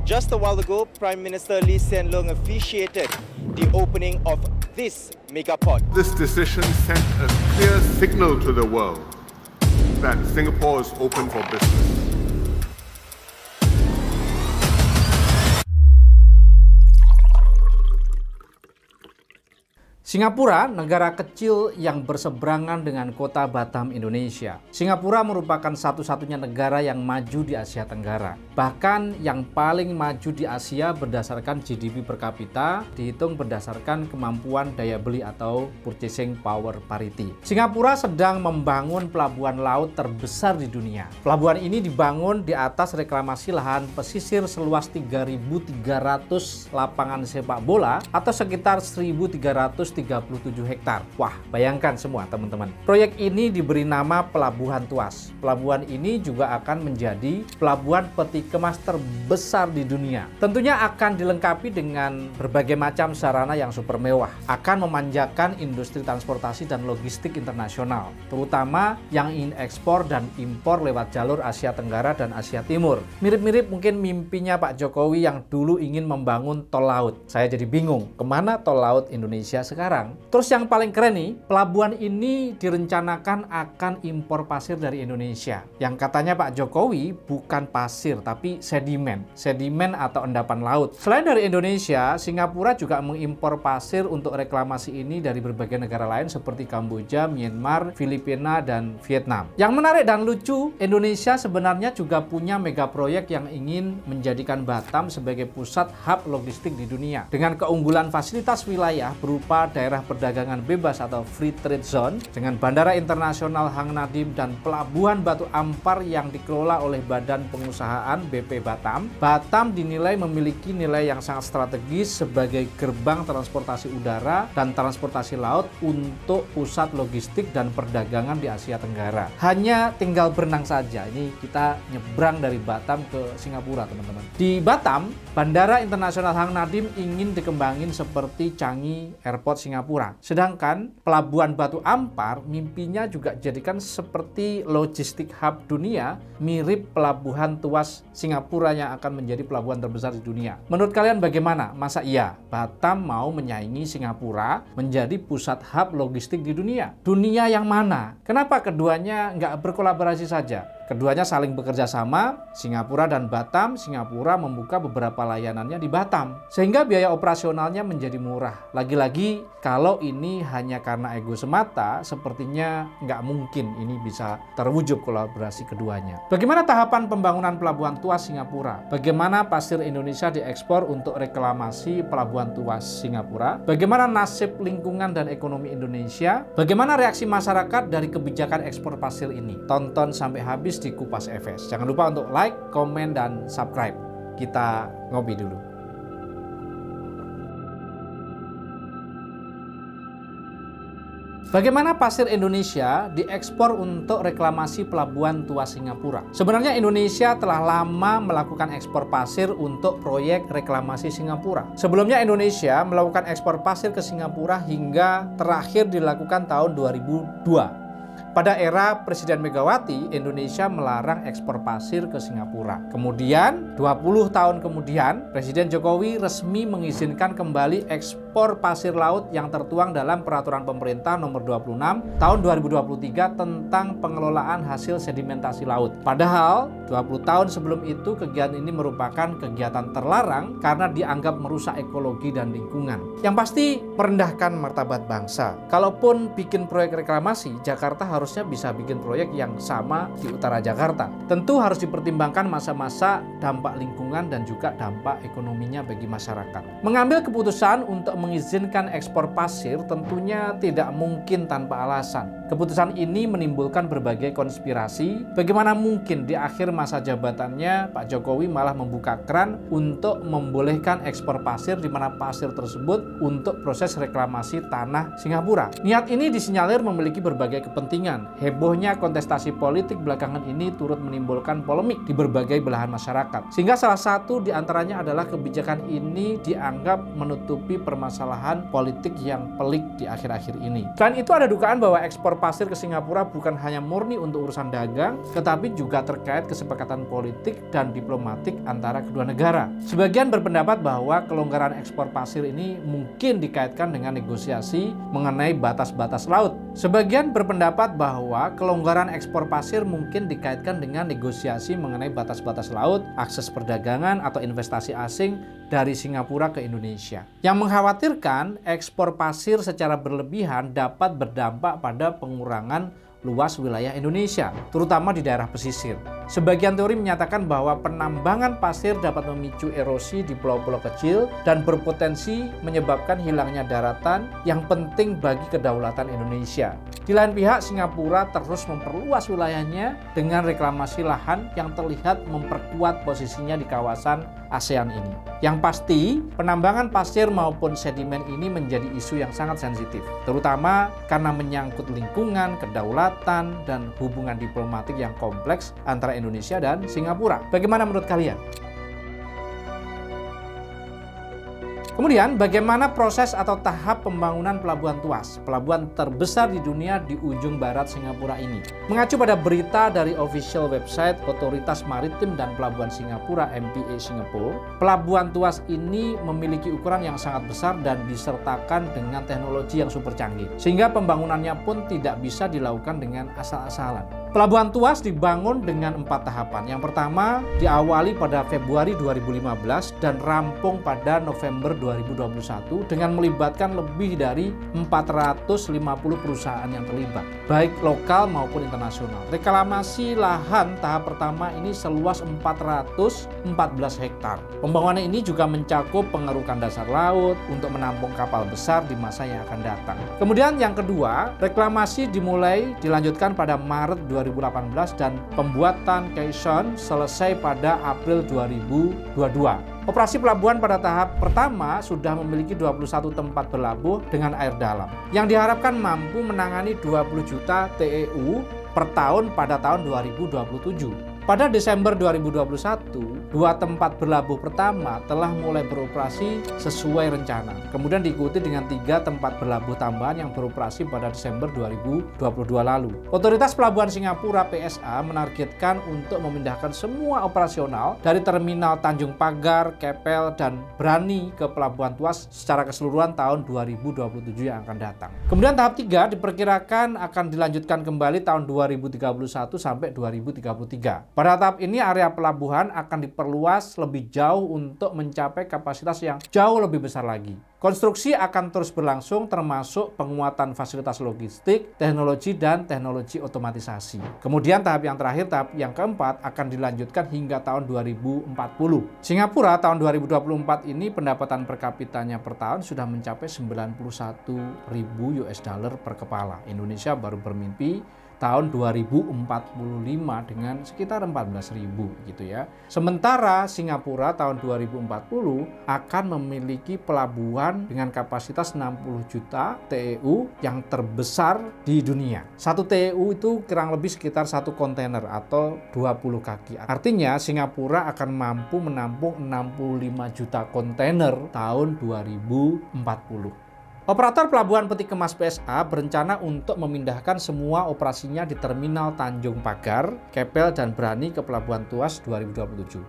Just a while ago, Prime Minister Lee Hsien Loong officiated the opening of this megaport. This decision sent a clear signal to the world that Singapore is open for business. Singapura, negara kecil yang berseberangan dengan kota Batam, Indonesia. Singapura merupakan satu-satunya negara yang maju di Asia Tenggara. Bahkan yang paling maju di Asia berdasarkan GDP per kapita, dihitung berdasarkan kemampuan daya beli atau purchasing power parity. Singapura sedang membangun pelabuhan laut terbesar di dunia. Pelabuhan ini dibangun di atas reklamasi lahan pesisir seluas 3.300 lapangan sepak bola atau sekitar 1.337 hektar. Wah, bayangkan semua teman-teman. Proyek ini diberi nama Pelabuhan Tuas. Pelabuhan ini juga akan menjadi pelabuhan peti kemas terbesar di dunia. Tentunya akan dilengkapi dengan berbagai macam sarana yang super mewah. Akan memanjakan industri transportasi dan logistik internasional, terutama yang ingin ekspor dan impor lewat jalur Asia Tenggara dan Asia Timur. Mirip-mirip mungkin mimpinya Pak Jokowi yang dulu ingin membangun tol laut. Saya jadi bingung, kemana tol laut Indonesia sekarang? Terus yang paling keren nih, pelabuhan ini direncanakan akan impor pasir dari Indonesia. Yang katanya Pak Jokowi bukan pasir, tapi sedimen. Sedimen atau endapan laut. Selain dari Indonesia, Singapura juga mengimpor pasir untuk reklamasi ini dari berbagai negara lain seperti Kamboja, Myanmar, Filipina, dan Vietnam. Yang menarik dan lucu, Indonesia sebenarnya juga punya mega proyek yang ingin menjadikan Batam sebagai pusat hub logistik di dunia. Dengan keunggulan fasilitas wilayah berupa daerah perdagangan bebas atau free trade zone dengan Bandara Internasional Hang Nadiem dan Pelabuhan Batu Ampar yang dikelola oleh Badan Pengusahaan BP Batam. Batam dinilai memiliki nilai yang sangat strategis sebagai gerbang transportasi udara dan transportasi laut untuk pusat logistik dan perdagangan di Asia Tenggara. Hanya tinggal berenang saja. Ini kita nyebrang dari Batam ke Singapura, teman-teman. Di Batam, Bandara Internasional Hang Nadiem ingin dikembangin seperti Changi Airport Singapura. Sedangkan Pelabuhan Batu Ampar mimpinya juga dijadikan seperti logistik hub dunia, mirip Pelabuhan Tuas Singapura yang akan menjadi pelabuhan terbesar di dunia. Menurut kalian bagaimana? Masa iya Batam mau menyaingi Singapura menjadi pusat hub logistik di dunia? Dunia yang mana? Kenapa keduanya nggak berkolaborasi saja? Keduanya saling bekerja sama, Singapura dan Batam. Singapura membuka beberapa layanannya di Batam, sehingga biaya operasionalnya menjadi murah. Lagi-lagi, kalau ini hanya karena ego semata, sepertinya nggak mungkin ini bisa terwujud kolaborasi keduanya. Bagaimana tahapan pembangunan Pelabuhan Tuas Singapura? Bagaimana pasir Indonesia diekspor untuk reklamasi Pelabuhan Tuas Singapura? Bagaimana nasib lingkungan dan ekonomi Indonesia? Bagaimana reaksi masyarakat dari kebijakan ekspor pasir ini? Tonton sampai habis di Kupas FS. Jangan lupa untuk like, komen, dan subscribe. Kita ngopi dulu. Bagaimana pasir Indonesia diekspor untuk reklamasi Pelabuhan Tuas Singapura? Sebenarnya Indonesia telah lama melakukan ekspor pasir untuk proyek reklamasi Singapura. Sebelumnya Indonesia melakukan ekspor pasir ke Singapura hingga terakhir dilakukan tahun 2002. Pada era Presiden Megawati, Indonesia melarang ekspor pasir ke Singapura. Kemudian, 20 tahun kemudian, Presiden Jokowi resmi mengizinkan kembali ekspor pasir laut yang tertuang dalam Peraturan Pemerintah Nomor 26 Tahun 2023 tentang pengelolaan hasil sedimentasi laut. Padahal, 20 tahun sebelum itu, kegiatan ini merupakan kegiatan terlarang karena dianggap merusak ekologi dan lingkungan. Yang pasti, merendahkan martabat bangsa. Kalaupun bikin proyek reklamasi, Jakarta harusnya bisa bikin proyek yang sama di utara Jakarta. Tentu harus dipertimbangkan masa-masa dampak lingkungan dan juga dampak ekonominya bagi masyarakat. Mengambil keputusan untuk mengizinkan ekspor pasir tentunya tidak mungkin tanpa alasan. Keputusan ini menimbulkan berbagai konspirasi. Bagaimana mungkin di akhir masa jabatannya Pak Jokowi malah membuka keran untuk membolehkan ekspor pasir di mana pasir tersebut untuk proses reklamasi tanah Singapura. Niat ini disinyalir memiliki berbagai kepentingan. perdagangan. Hebohnya kontestasi politik belakangan ini turut menimbulkan polemik di berbagai belahan masyarakat. Sehingga salah satu di antaranya adalah kebijakan ini dianggap menutupi permasalahan politik yang pelik di akhir-akhir ini. Selain itu ada dugaan bahwa ekspor pasir ke Singapura bukan hanya murni untuk urusan dagang, tetapi juga terkait kesepakatan politik dan diplomatik antara kedua negara. Sebagian berpendapat bahwa kelonggaran ekspor pasir ini mungkin dikaitkan dengan negosiasi mengenai batas-batas laut. Sebagian berpendapat bahwa kelonggaran ekspor pasir mungkin dikaitkan dengan negosiasi mengenai batas-batas laut, akses perdagangan atau investasi asing dari Singapura ke Indonesia. Yang mengkhawatirkan ekspor pasir secara berlebihan dapat berdampak pada pengurangan luas wilayah Indonesia, terutama di daerah pesisir. Sebagian teori menyatakan bahwa penambangan pasir dapat memicu erosi di pulau-pulau kecil dan berpotensi menyebabkan hilangnya daratan yang penting bagi kedaulatan Indonesia. Di lain pihak, Singapura terus memperluas wilayahnya dengan reklamasi lahan yang terlihat memperkuat posisinya di kawasan ASEAN ini. Yang pasti, penambangan pasir maupun sedimen ini menjadi isu yang sangat sensitif, terutama karena menyangkut lingkungan, kedaulatan, dan hubungan diplomatik yang kompleks antara Indonesia dan Singapura. Bagaimana menurut kalian? Kemudian, bagaimana proses atau tahap pembangunan Pelabuhan Tuas, pelabuhan terbesar di dunia di ujung barat Singapura ini? Mengacu pada berita dari official website Otoritas Maritim dan Pelabuhan Singapura (MPA Singapore), Pelabuhan Tuas ini memiliki ukuran yang sangat besar dan disertakan dengan teknologi yang super canggih, sehingga pembangunannya pun tidak bisa dilakukan dengan asal-asalan. Pelabuhan Tuas dibangun dengan 4 tahapan. Yang pertama diawali pada Februari 2015 dan rampung pada November 2021 dengan melibatkan lebih dari 450 perusahaan yang terlibat, baik lokal maupun internasional. Reklamasi lahan tahap pertama ini seluas 414 hektar. Pembangunan ini juga mencakup pengerukan dasar laut untuk menampung kapal besar di masa yang akan datang. Kemudian yang kedua, reklamasi dilanjutkan pada Maret 2018 dan pembuatan caisson selesai pada April 2022. Operasi pelabuhan pada tahap pertama sudah memiliki 21 tempat berlabuh dengan air dalam, yang diharapkan mampu menangani 20 juta TEU per tahun pada tahun 2027. Pada Desember 2021, 2 tempat berlabuh pertama telah mulai beroperasi sesuai rencana. Kemudian diikuti dengan 3 tempat berlabuh tambahan yang beroperasi pada Desember 2022 lalu. Otoritas Pelabuhan Singapura (PSA) menargetkan untuk memindahkan semua operasional dari terminal Tanjung Pagar, Keppel, dan Brani ke Pelabuhan Tuas secara keseluruhan tahun 2027 yang akan datang. Kemudian tahap 3 diperkirakan akan dilanjutkan kembali tahun 2031 sampai 2033. Pada tahap ini area pelabuhan akan diperluas lebih jauh untuk mencapai kapasitas yang jauh lebih besar lagi. Konstruksi akan terus berlangsung termasuk penguatan fasilitas logistik, teknologi, dan teknologi otomatisasi. Kemudian tahap yang terakhir, tahap yang keempat akan dilanjutkan hingga tahun 2040. Singapura tahun 2024 ini pendapatan per kapitanya per tahun sudah mencapai 91.000 US dollar per kepala. Indonesia baru bermimpi tahun 2045 dengan sekitar 14.000 gitu ya. Sementara Singapura tahun 2040 akan memiliki pelabuhan dengan kapasitas 60 juta TEU yang terbesar di dunia. 1 TEU itu kurang lebih sekitar 1 kontainer atau 20 kaki. Artinya Singapura akan mampu menampung 65 juta kontainer tahun 2040. Operator Pelabuhan Peti Kemas PSA berencana untuk memindahkan semua operasinya di Terminal Tanjung Pagar, Keppel, dan Brani ke Pelabuhan Tuas 2027.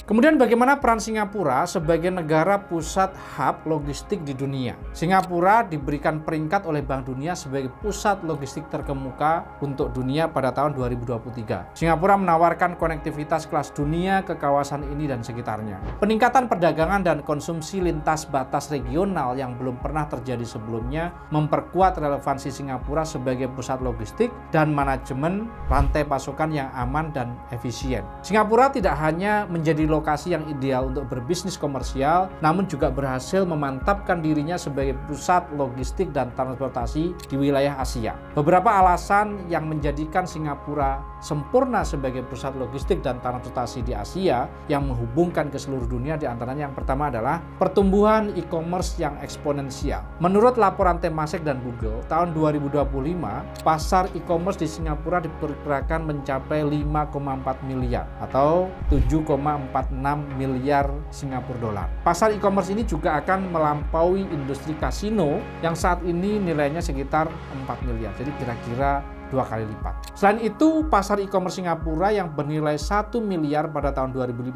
Kemudian bagaimana peran Singapura sebagai negara pusat hub logistik di dunia? Singapura diberikan peringkat oleh Bank Dunia sebagai pusat logistik terkemuka untuk dunia pada tahun 2023. Singapura menawarkan konektivitas kelas dunia ke kawasan ini dan sekitarnya. Peningkatan perdagangan dan konsumsi lintas batas regional yang belum pernah terjadi sebelumnya memperkuat relevansi Singapura sebagai pusat logistik dan manajemen rantai pasokan yang aman dan efisien. Singapura tidak hanya menjadi lokasi yang ideal untuk berbisnis komersial, namun juga berhasil memantapkan dirinya sebagai pusat logistik dan transportasi di wilayah Asia. Beberapa alasan yang menjadikan Singapura sempurna sebagai pusat logistik dan transportasi di Asia yang menghubungkan ke seluruh dunia, diantaranya yang pertama adalah pertumbuhan e-commerce yang eksponensial. Menurut laporan Temasek dan Google, tahun 2025, pasar e-commerce di Singapura diperkirakan mencapai 5,4 miliar atau 7,46 miliar Singapura dolar. Pasar e-commerce ini juga akan melampaui industri kasino yang saat ini nilainya sekitar 4 miliar. Jadi kira-kira 2 kali lipat. Selain itu, pasar e-commerce Singapura yang bernilai 1 miliar pada tahun 2015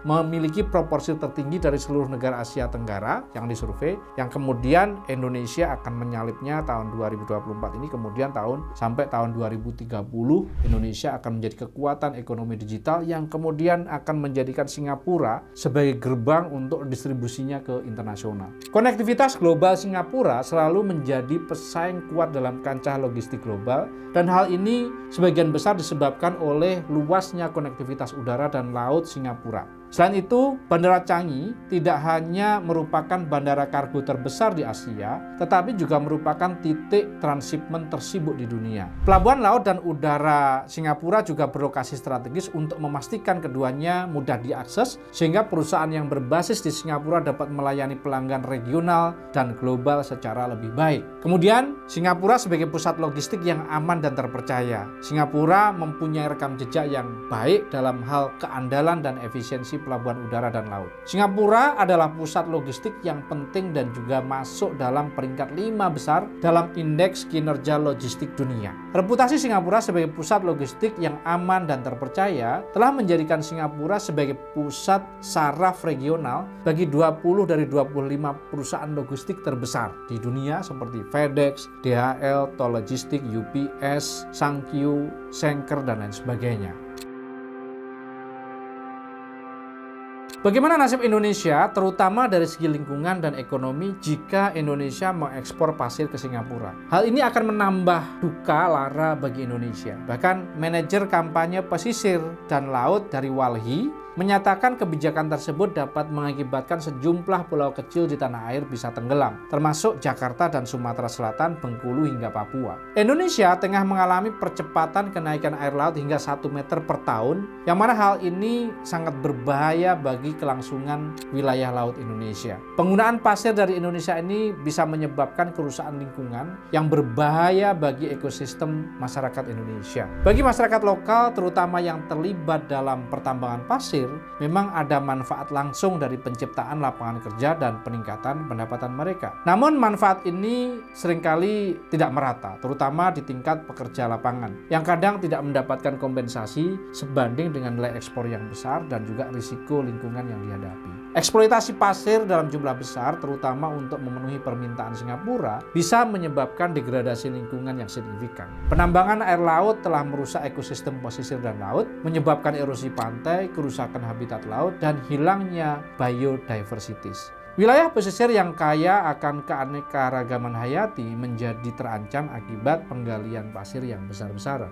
memiliki proporsi tertinggi dari seluruh negara Asia Tenggara yang disurvei, yang kemudian Indonesia akan menyalipnya tahun 2024 ini, kemudian sampai tahun 2030 Indonesia akan menjadi kekuatan ekonomi digital yang kemudian akan menjadikan Singapura sebagai gerbang untuk distribusinya ke internasional. Konektivitas global Singapura selalu menjadi pesaing kuat dalam kancah logistik global, dan hal ini sebagian besar disebabkan oleh luasnya konektivitas udara dan laut Singapura. Selain itu, Bandara Changi tidak hanya merupakan bandara kargo terbesar di Asia, tetapi juga merupakan titik transshipment tersibuk di dunia. Pelabuhan laut dan udara Singapura juga berlokasi strategis untuk memastikan keduanya mudah diakses, sehingga perusahaan yang berbasis di Singapura dapat melayani pelanggan regional dan global secara lebih baik. Kemudian, Singapura sebagai pusat logistik yang aman dan terpercaya. Singapura mempunyai rekam jejak yang baik dalam hal keandalan dan efisiensi pelabuhan udara dan laut. Singapura adalah pusat logistik yang penting dan juga masuk dalam peringkat 5 besar dalam indeks kinerja logistik dunia. Reputasi Singapura sebagai pusat logistik yang aman dan terpercaya telah menjadikan Singapura sebagai pusat saraf regional bagi 20 dari 25 perusahaan logistik terbesar di dunia seperti FedEx, DHL, Tol Logistik, UPS, Sankyu, Schenker, dan lain sebagainya. Bagaimana nasib Indonesia, terutama dari segi lingkungan dan ekonomi, jika Indonesia mengekspor pasir ke Singapura? Hal ini akan menambah duka lara bagi Indonesia. Bahkan manajer kampanye pesisir dan laut dari Walhi menyatakan kebijakan tersebut dapat mengakibatkan sejumlah pulau kecil di tanah air bisa tenggelam, termasuk Jakarta dan Sumatera Selatan, Bengkulu hingga Papua. Indonesia tengah mengalami percepatan kenaikan air laut hingga 1 meter per tahun, yang mana hal ini sangat berbahaya bagi kelangsungan wilayah laut Indonesia. Penggunaan pasir dari Indonesia ini bisa menyebabkan kerusakan lingkungan yang berbahaya bagi ekosistem masyarakat Indonesia. Bagi masyarakat lokal, terutama yang terlibat dalam pertambangan pasir, memang ada manfaat langsung dari penciptaan lapangan kerja dan peningkatan pendapatan mereka. Namun manfaat ini seringkali tidak merata, terutama di tingkat pekerja lapangan, yang kadang tidak mendapatkan kompensasi sebanding dengan nilai ekspor yang besar dan juga risiko lingkungan yang dihadapi. Eksploitasi pasir dalam jumlah besar, terutama untuk memenuhi permintaan Singapura, bisa menyebabkan degradasi lingkungan yang signifikan. Penambangan air laut telah merusak ekosistem pesisir dan laut, menyebabkan erosi pantai, kerusakan habitat laut, dan hilangnya biodiversity. Wilayah pesisir yang kaya akan keanekaragaman hayati menjadi terancam akibat penggalian pasir yang besar-besaran.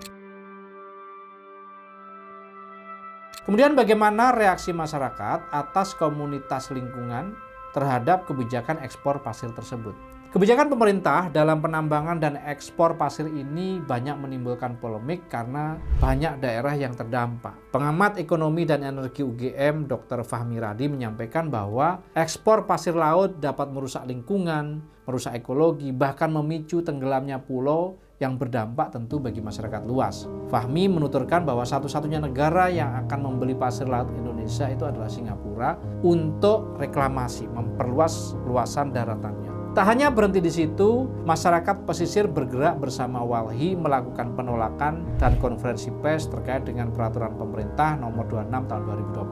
Kemudian bagaimana reaksi masyarakat atas komunitas lingkungan terhadap kebijakan ekspor pasir tersebut? Kebijakan pemerintah dalam penambangan dan ekspor pasir ini banyak menimbulkan polemik karena banyak daerah yang terdampak. Pengamat ekonomi dan energi UGM Dr. Fahmi Radi menyampaikan bahwa ekspor pasir laut dapat merusak lingkungan, merusak ekologi, bahkan memicu tenggelamnya pulau yang berdampak tentu bagi masyarakat luas. Fahmi menuturkan bahwa satu-satunya negara yang akan membeli pasir laut Indonesia itu adalah Singapura untuk reklamasi, memperluas luasan daratannya. Tak hanya berhenti di situ, masyarakat pesisir bergerak bersama Walhi melakukan penolakan dan konferensi pers terkait dengan peraturan pemerintah nomor 26 tahun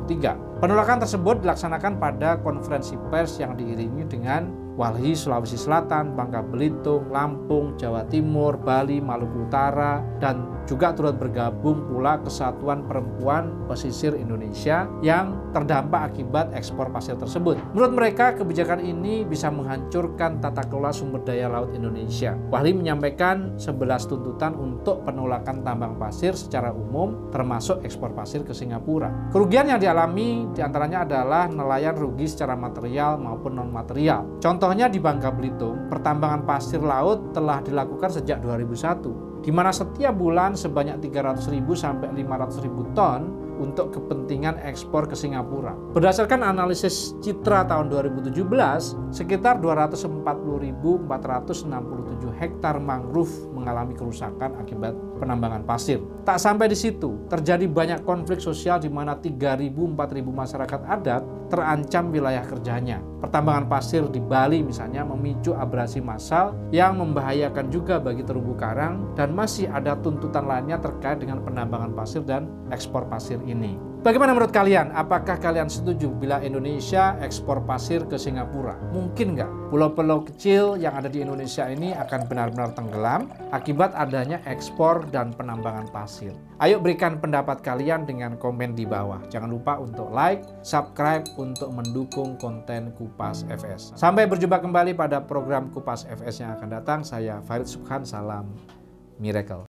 2023. Penolakan tersebut dilaksanakan pada konferensi pers yang diiringi dengan Walhi, Sulawesi Selatan, Bangka Belitung, Lampung, Jawa Timur, Bali, Maluku Utara, dan juga turut bergabung pula Kesatuan Perempuan Pesisir Indonesia yang terdampak akibat ekspor pasir tersebut. Menurut mereka, kebijakan ini bisa menghancurkan tata kelola sumber daya laut Indonesia. Walhi menyampaikan 11 tuntutan untuk penolakan tambang pasir secara umum, termasuk ekspor pasir ke Singapura. Kerugian yang dialami diantaranya adalah nelayan rugi secara material maupun non-material. Contohnya di Bangka Belitung, pertambangan pasir laut telah dilakukan sejak 2001, di mana setiap bulan sebanyak 300.000 sampai 500.000 ton untuk kepentingan ekspor ke Singapura. Berdasarkan analisis Citra tahun 2017, sekitar 240.467 hektar mangrove mengalami kerusakan akibat penambangan pasir. Tak sampai di situ, terjadi banyak konflik sosial di mana 3.000-4.000 masyarakat adat terancam wilayah kerjanya. Pertambangan pasir di Bali misalnya memicu abrasi massal yang membahayakan juga bagi terumbu karang, dan masih ada tuntutan lainnya terkait dengan penambangan pasir dan ekspor pasir ini. Bagaimana menurut kalian? Apakah kalian setuju bila Indonesia ekspor pasir ke Singapura? Mungkin nggak pulau-pulau kecil yang ada di Indonesia ini akan benar-benar tenggelam akibat adanya ekspor dan penambangan pasir? Ayo berikan pendapat kalian dengan komen di bawah. Jangan lupa untuk like, subscribe untuk mendukung konten Kupas FS. Sampai berjumpa kembali pada program Kupas FS yang akan datang. Saya Farid Subhan, salam Miracle.